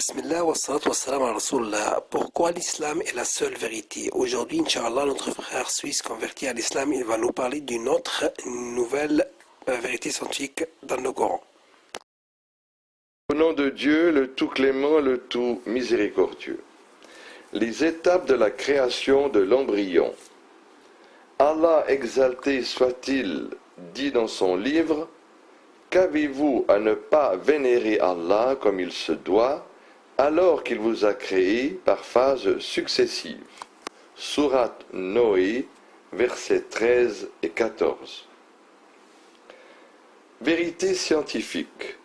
Bismillah wa salatu wa salam ala Rasulullah. Pourquoi l'islam est la seule vérité? Aujourd'hui, Inch'Allah, notre frère suisse converti à l'islam, il va nous parler d'une autre nouvelle vérité scientifique dans le Coran. Au nom de Dieu, le tout clément, le tout miséricordieux. Les étapes de la création de l'embryon. Allah exalté soit-il dit dans son livre: qu'avez-vous à ne pas vénérer Allah comme il se doit, alors qu'il vous a créé par phases successives. Sourate Noé, versets 13 et 14. Vérité scientifique.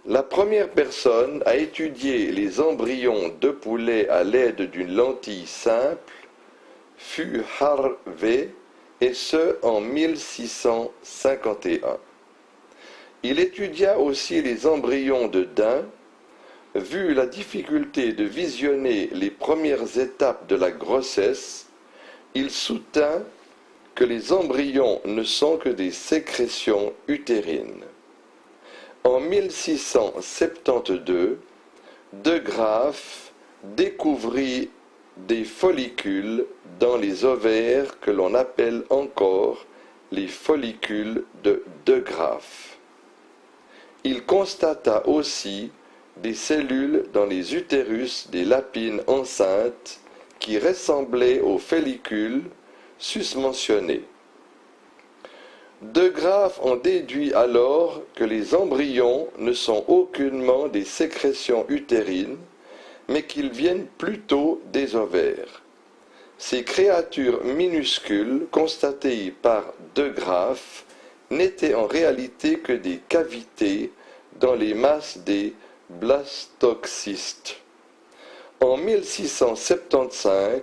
La première personne à étudier les embryons de poulet à l'aide d'une lentille simple fut Harvey, et ce en 1651. Il étudia aussi les embryons de daim. Vu la difficulté de visionner les premières étapes de la grossesse, il soutint que les embryons ne sont que des sécrétions utérines. En 1672, De Graaf découvrit des follicules dans les ovaires que l'on appelle encore les follicules de De Graaf. Il constata aussi des cellules dans les utérus des lapines enceintes qui ressemblaient aux follicules susmentionnés. De Graaf en déduit alors que les embryons ne sont aucunement des sécrétions utérines, mais qu'ils viennent plutôt des ovaires. Ces créatures minuscules constatées par De Graaf n'étaient en réalité que des cavités dans les masses des blastocystes. En 1675,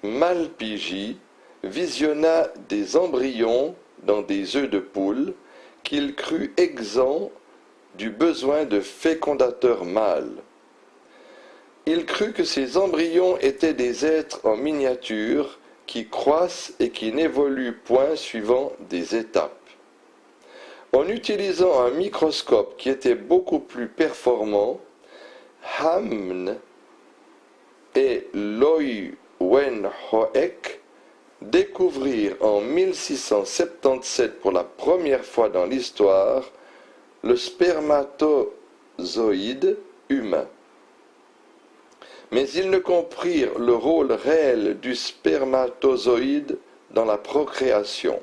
Malpighi visionna des embryons dans des œufs de poule qu'il crut exempts du besoin de fécondateurs mâles. Il crut que ces embryons étaient des êtres en miniature qui croissent et qui n'évoluent point suivant des étapes. En utilisant un microscope qui était beaucoup plus performant, Hamn et Leeuwenhoek découvrirent en 1677 pour la première fois dans l'histoire le spermatozoïde humain. Mais ils ne comprirent le rôle réel du spermatozoïde dans la procréation.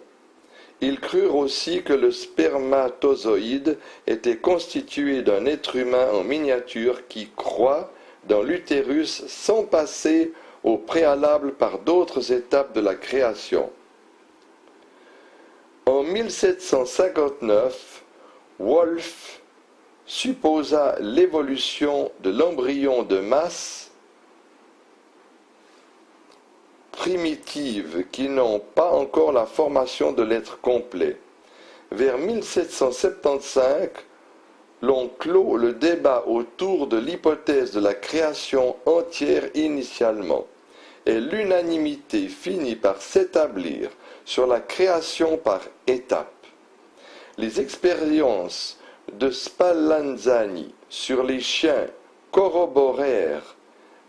Ils crurent aussi que le spermatozoïde était constitué d'un être humain en miniature qui croît dans l'utérus sans passer au préalable par d'autres étapes de la création. En 1759, Wolff supposa l'évolution de l'embryon de masse primitives qui n'ont pas encore la formation de l'être complet. Vers 1775, l'on clôt le débat autour de l'hypothèse de la création entière initialement, et l'unanimité finit par s'établir sur la création par étapes. Les expériences de Spallanzani sur les chiens corroborèrent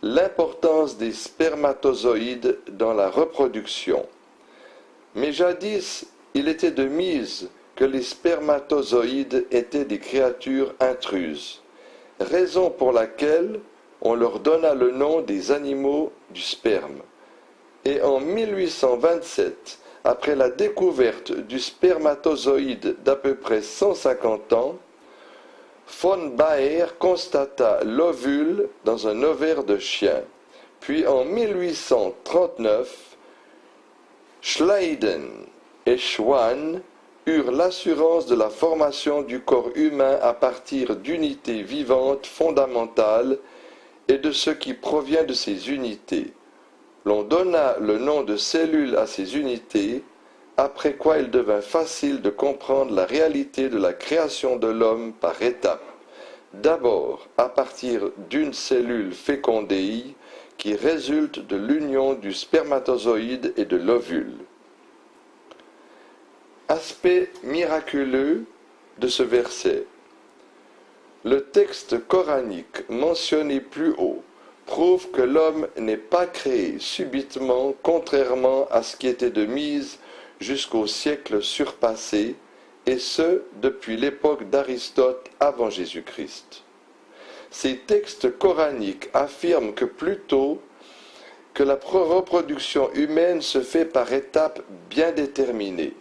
l'importance des spermatozoïdes dans la reproduction. Mais jadis, il était de mise que les spermatozoïdes étaient des créatures intruses, raison pour laquelle on leur donna le nom des animaux du sperme. Et en 1827, après la découverte du spermatozoïde d'à peu près 150 ans, von Baer constata l'ovule dans un ovaire de chien. Puis en 1839, Schleiden et Schwann eurent l'assurance de la formation du corps humain à partir d'unités vivantes fondamentales et de ce qui provient de ces unités. L'on donna le nom de cellules à ces unités, après quoi il devint facile de comprendre la réalité de la création de l'homme par étapes. D'abord à partir d'une cellule fécondée qui résulte de l'union du spermatozoïde et de l'ovule. Aspect miraculeux de ce verset. Le texte coranique mentionné plus haut prouve que l'homme n'est pas créé subitement, contrairement à ce qui était de mise jusqu'au siècle surpassé, et ce depuis l'époque d'Aristote avant Jésus-Christ. Ces textes coraniques affirment que plutôt que la reproduction humaine se fait par étapes bien déterminées,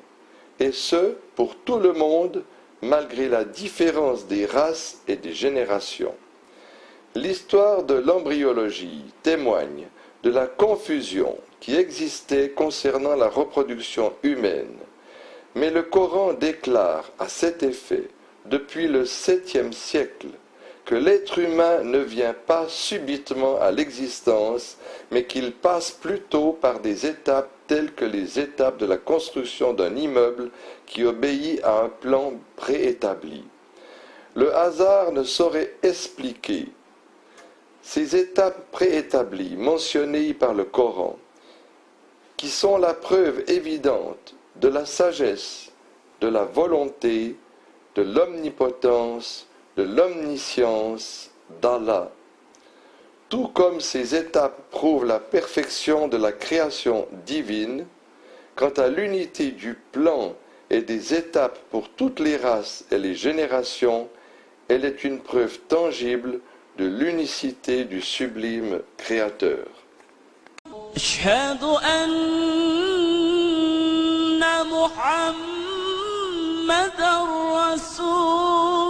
et ce pour tout le monde, malgré la différence des races et des générations. L'histoire de l'embryologie témoigne de la confusion qui existait concernant la reproduction humaine, mais le Coran déclare à cet effet, depuis le 7e siècle, que l'être humain ne vient pas subitement à l'existence, mais qu'il passe plutôt par des étapes telles que les étapes de la construction d'un immeuble qui obéit à un plan préétabli. Le hasard ne saurait expliquer ces étapes préétablies mentionnées par le Coran, qui sont la preuve évidente de la sagesse, de la volonté, de l'omnipotence, de l'omniscience d'Allah. Tout comme ces étapes prouvent la perfection de la création divine, quant à l'unité du plan et des étapes pour toutes les races et les générations, elle est une preuve tangible de l'unicité du sublime Créateur. أشهد أن محمد رسول